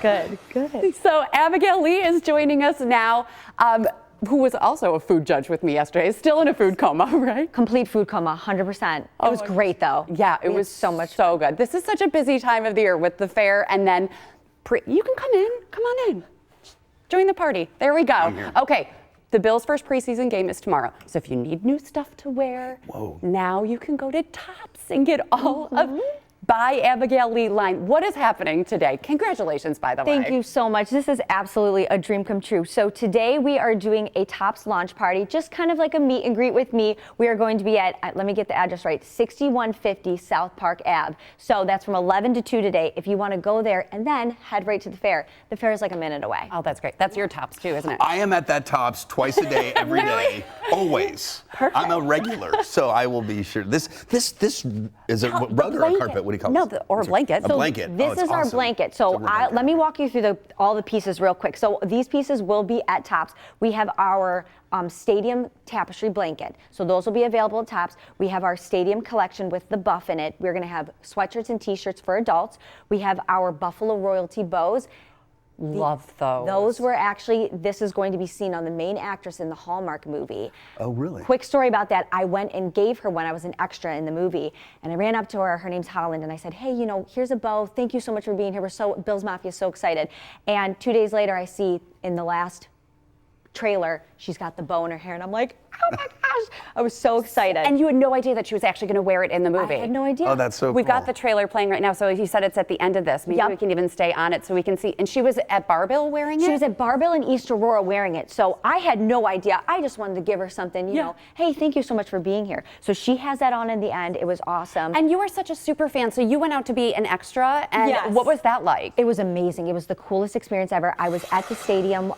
Good, good. So Abigail Lee is joining us now, who was also a food judge with me yesterday. Still in a food coma, right? Complete food coma, 100%. It was great, though. Yeah, it was so much so good. This is such a busy time of the year with the fair, and then you can come in. Come on in. Join the party. There we go. I'm here. Okay. The Bills' first preseason game is tomorrow. So if you need new stuff to wear, now you can go to Tops and get all of By Abigail Lee line. What is happening today? Congratulations, by the way. Thank you so much. This is absolutely a dream come true. So today we are doing a Tops launch party, just kind of like a meet and greet with me. We are going to be at, let me get the address right, 6150 South Park Ave. So that's from 11 to 2 today. If you want to go there and then head right to the fair. The fair is like a minute away. Oh, that's great. That's your Tops too, isn't it? I am at that Tops twice a day, every day, always. Perfect. I'm a regular, so I will be sure. This is a rug or a carpet? What do you call it? Or a blanket. A blanket. This is our blanket. So let me walk you through all the pieces real quick. So these pieces will be at Tops. We have our stadium tapestry blanket. So those will be available at Tops. We have our stadium collection with the buff in it. We're going to have sweatshirts and t-shirts for adults. We have our Buffalo Royalty bows. Love those. Those were actually, this is going to be seen on the main actress in the Hallmark movie. Oh, really? Quick story about that. I went and gave her when I was an extra in the movie, and I ran up to her, her name's Holland, and I said, hey, here's a bow. Thank you so much for being here. Bill's Mafia is so excited. And 2 days later, I see in the last trailer, she's got the bow in her hair, and I'm like, oh my gosh. I was so excited. And you had no idea that she was actually going to wear it in the movie. I had no idea. Oh, that's so cool. We've got the trailer playing right now, so you said it's at the end of this. Maybe we can even stay on it so we can see. And she was at Barbill wearing it? She was at Barbill in East Aurora wearing it. So I had no idea. I just wanted to give her something, you know, hey, thank you so much for being here. So she has that on in the end. It was awesome. And you are such a super fan, so you went out to be an extra, and what was that like? It was amazing. It was the coolest experience ever. I was at the stadium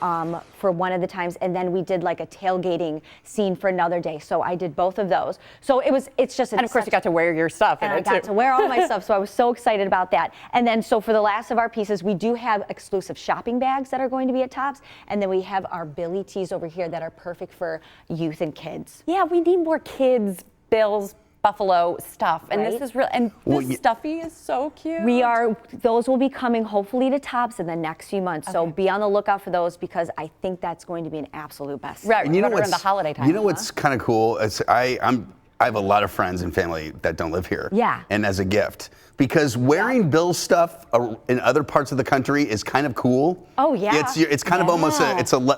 for one of the times, and then we did like a tailgating scene for another day. So I did both of those. So it's just. And of course you got to wear your stuff. And I got to wear all my stuff, so I was so excited about that. And then so for the last of our pieces, we do have exclusive shopping bags that are going to be at Tops, and then we have our Billy tees over here that are perfect for youth and kids. Yeah, we need more kids, Bills, Buffalo stuff, and this is real. And this stuffy is so cute. Those will be coming hopefully to Tops in the next few months. So be on the lookout for those because I think that's going to be an absolute best. Right, and you know what's in the holiday time. You know what's kind of cool? I have a lot of friends and family that don't live here. Yeah. And as a gift, because wearing Bill's stuff in other parts of the country is kind of cool. Oh yeah. It's kind of almost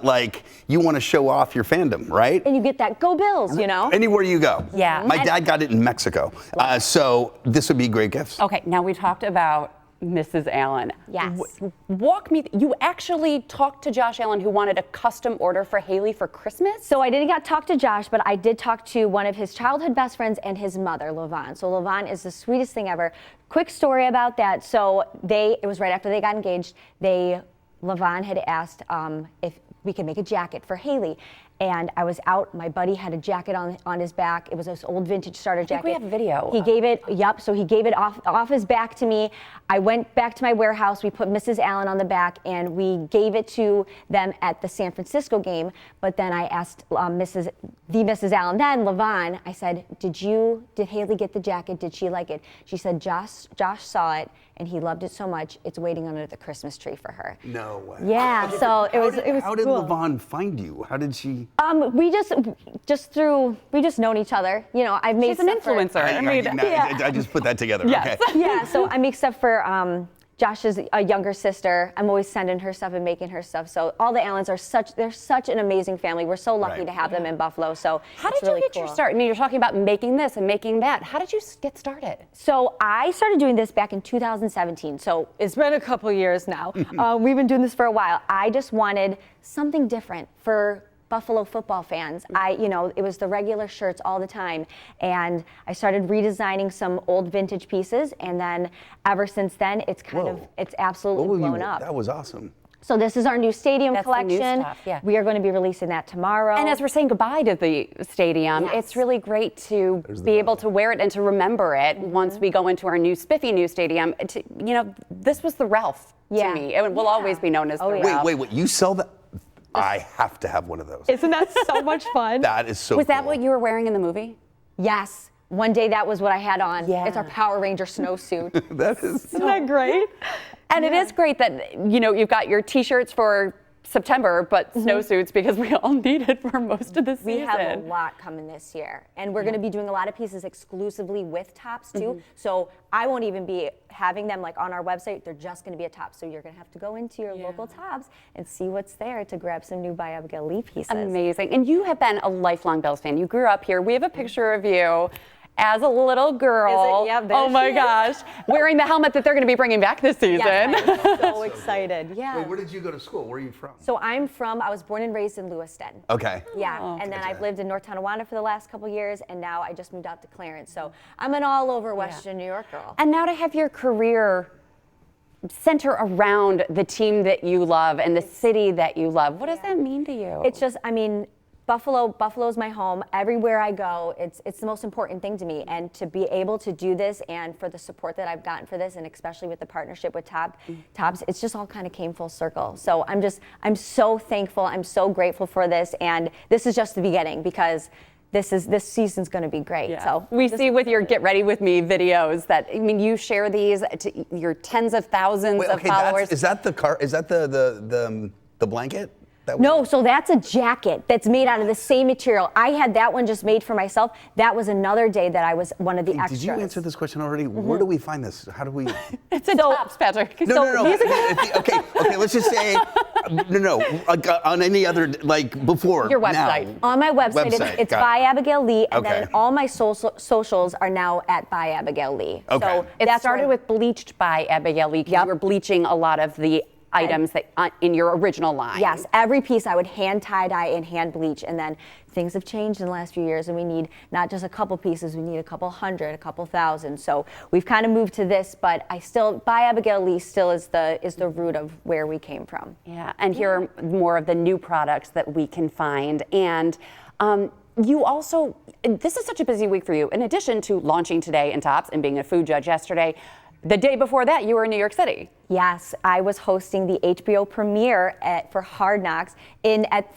like you want to show off your fandom, right? And you get that go Bills, you know. Anywhere you go. Yeah. My dad got it in Mexico, so this would be great gifts. Okay, now we talked about Mrs. Allen. Yes. Walk me. You actually talked to Josh Allen, who wanted a custom order for Haley for Christmas? So I didn't get to talk to Josh, but I did talk to one of his childhood best friends and his mother, LaVon. So LaVon is the sweetest thing ever. Quick story about that. So it was right after they got engaged. LaVon had asked if we could make a jacket for Haley. And I was out, my buddy had a jacket on his back. It was this old vintage starter jacket. I think we have video. He gave it, so he gave it off his back to me. I went back to my warehouse, we put Mrs. Allen on the back, and we gave it to them at the San Francisco game. But then I asked Mrs. Allen, then LaVon, I said, did Haley get the jacket? Did she like it? She said, Josh saw it, and he loved it so much, it's waiting under the Christmas tree for her. No way. Yeah, so it was How did cool. LaVon find you? How did she? We just known each other. You know, I've made. She's an influencer. I just put that together. Yes. Okay. Yeah, so I make stuff for Josh's younger sister. I'm always sending her stuff and making her stuff. So all the Allens are such an amazing family. We're so lucky to have them in Buffalo. So how did you get your start? I mean, you're talking about making this and making that. How did you get started? So I started doing this back in 2017. So it's been a couple years now. We've been doing this for a while. I just wanted something different for Buffalo football fans. It was the regular shirts all the time, and I started redesigning some old vintage pieces, and then ever since then, it's absolutely blown up. That was awesome. So this is our new stadium collection. The new stuff, yeah. We are going to be releasing that tomorrow. And as we're saying goodbye to the stadium, it's really great to be able to wear it and to remember it once we go into our new spiffy new stadium. This was the Ralph to me. It will always be known as the Ralph. Wait, you sell that? I have to have one of those. Isn't that so much fun? That is so Was cool. that what you were wearing in the movie? Yes. One day that was what I had on. Yeah. It's our Power Ranger snowsuit. That is. Isn't that great? And it is great that, you've got your t-shirts for September, but snowsuits because we all need it for most of the season. We have a lot coming this year, and we're going to be doing a lot of pieces exclusively with tops too. So I won't even be having them like on our website. They're just going to be a top. So you're going to have to go into your local Tops and see what's there to grab some new by Abigail Lee pieces. Amazing. And you have been a lifelong Bills fan. You grew up here. We have a picture of you as a little girl. Is it? Yeah, there oh my she is. gosh. Wearing the helmet that they're going to be bringing back this season. Yes, I'm so excited. Yeah. Wait, where did you go to school? Where are you from? So I was born and raised in Lewiston. Okay. Yeah, and then I've lived in North Tonawanda for the last couple years, and now I just moved out to Clarence. So I'm an all over Western New York girl. And now to have your career center around the team that you love and the city that you love, what does that mean to you? It's just, Buffalo's my home. Everywhere I go, it's the most important thing to me. And to be able to do this, and for the support that I've gotten for this, and especially with the partnership with Tops, it's just all kind of came full circle. So I'm so thankful. I'm so grateful for this, and this is just the beginning because this season's going to be great. Yeah. So we see with your Get Ready With Me videos that, you share these to your tens of thousands of followers. Is that the car? Is that the blanket? No, so that's a jacket that's made out of the same material. I had that one just made for myself. That was another day that I was one of the extras. Did you answer this question already? Where do we find this? How do we? It's in Tops, Patrick. No. Okay, let's just say, on any other, like before. Your website. On my website, it's by Abigail Lee, and then all my socials are now at by Abigail Lee. Okay. So It started with Bleached by Abigail Lee. You were bleaching a lot of the items that in your original line. Yes, every piece I would hand tie-dye and hand bleach, and then things have changed in the last few years, and we need not just a couple pieces, we need a couple hundred, a couple thousand. So we've kind of moved to this, but by Abigail Lee still is the root of where we came from. Yeah, and here are more of the new products that we can find. And you also, this is such a busy week for you. In addition to launching today in Tops and being a food judge yesterday, the day before that, you were in New York City. Yes, I was hosting the HBO premiere for Hard Knocks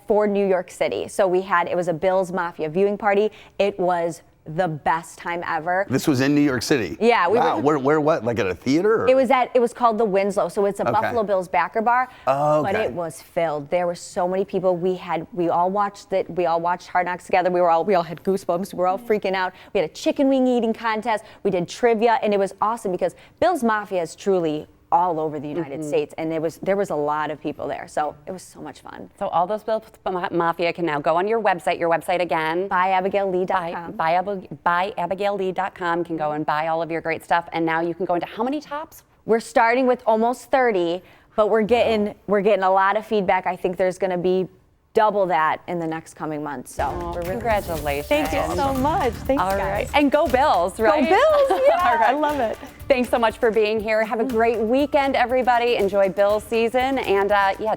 for New York City. So it was a Bills Mafia viewing party. It was the best time ever. This was in New York City. Yeah, wow. Where what? Like at a theater? Or? It was called the Winslow. So it's a Buffalo Bills backer bar. Oh, okay. But it was filled. There were so many people. We all watched it. We all watched Hard Knocks together. We all had goosebumps. We were all freaking out. We had a chicken wing eating contest. We did trivia, and it was awesome because Bills Mafia is truly all over the United States, and there was a lot of people there, so it was so much fun. So all those Bills Mafia can now go on your website again. ByAbigailLee.com. ByAbigailLee.com can go and buy all of your great stuff, and now you can go into how many tops? We're starting with almost 30, but we're getting a lot of feedback. I think there's going to be double that in the next coming months. So congratulations. Thank you so much. Thanks, all guys. Right. And go Bills, right? Go Bills, yeah. All right. I love it. Thanks so much for being here. Have a great weekend, everybody. Enjoy Bills season, and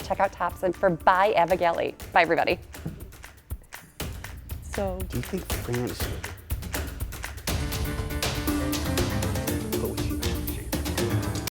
check out Tops and for By Abigail Lee. Bye, everybody. Do you think France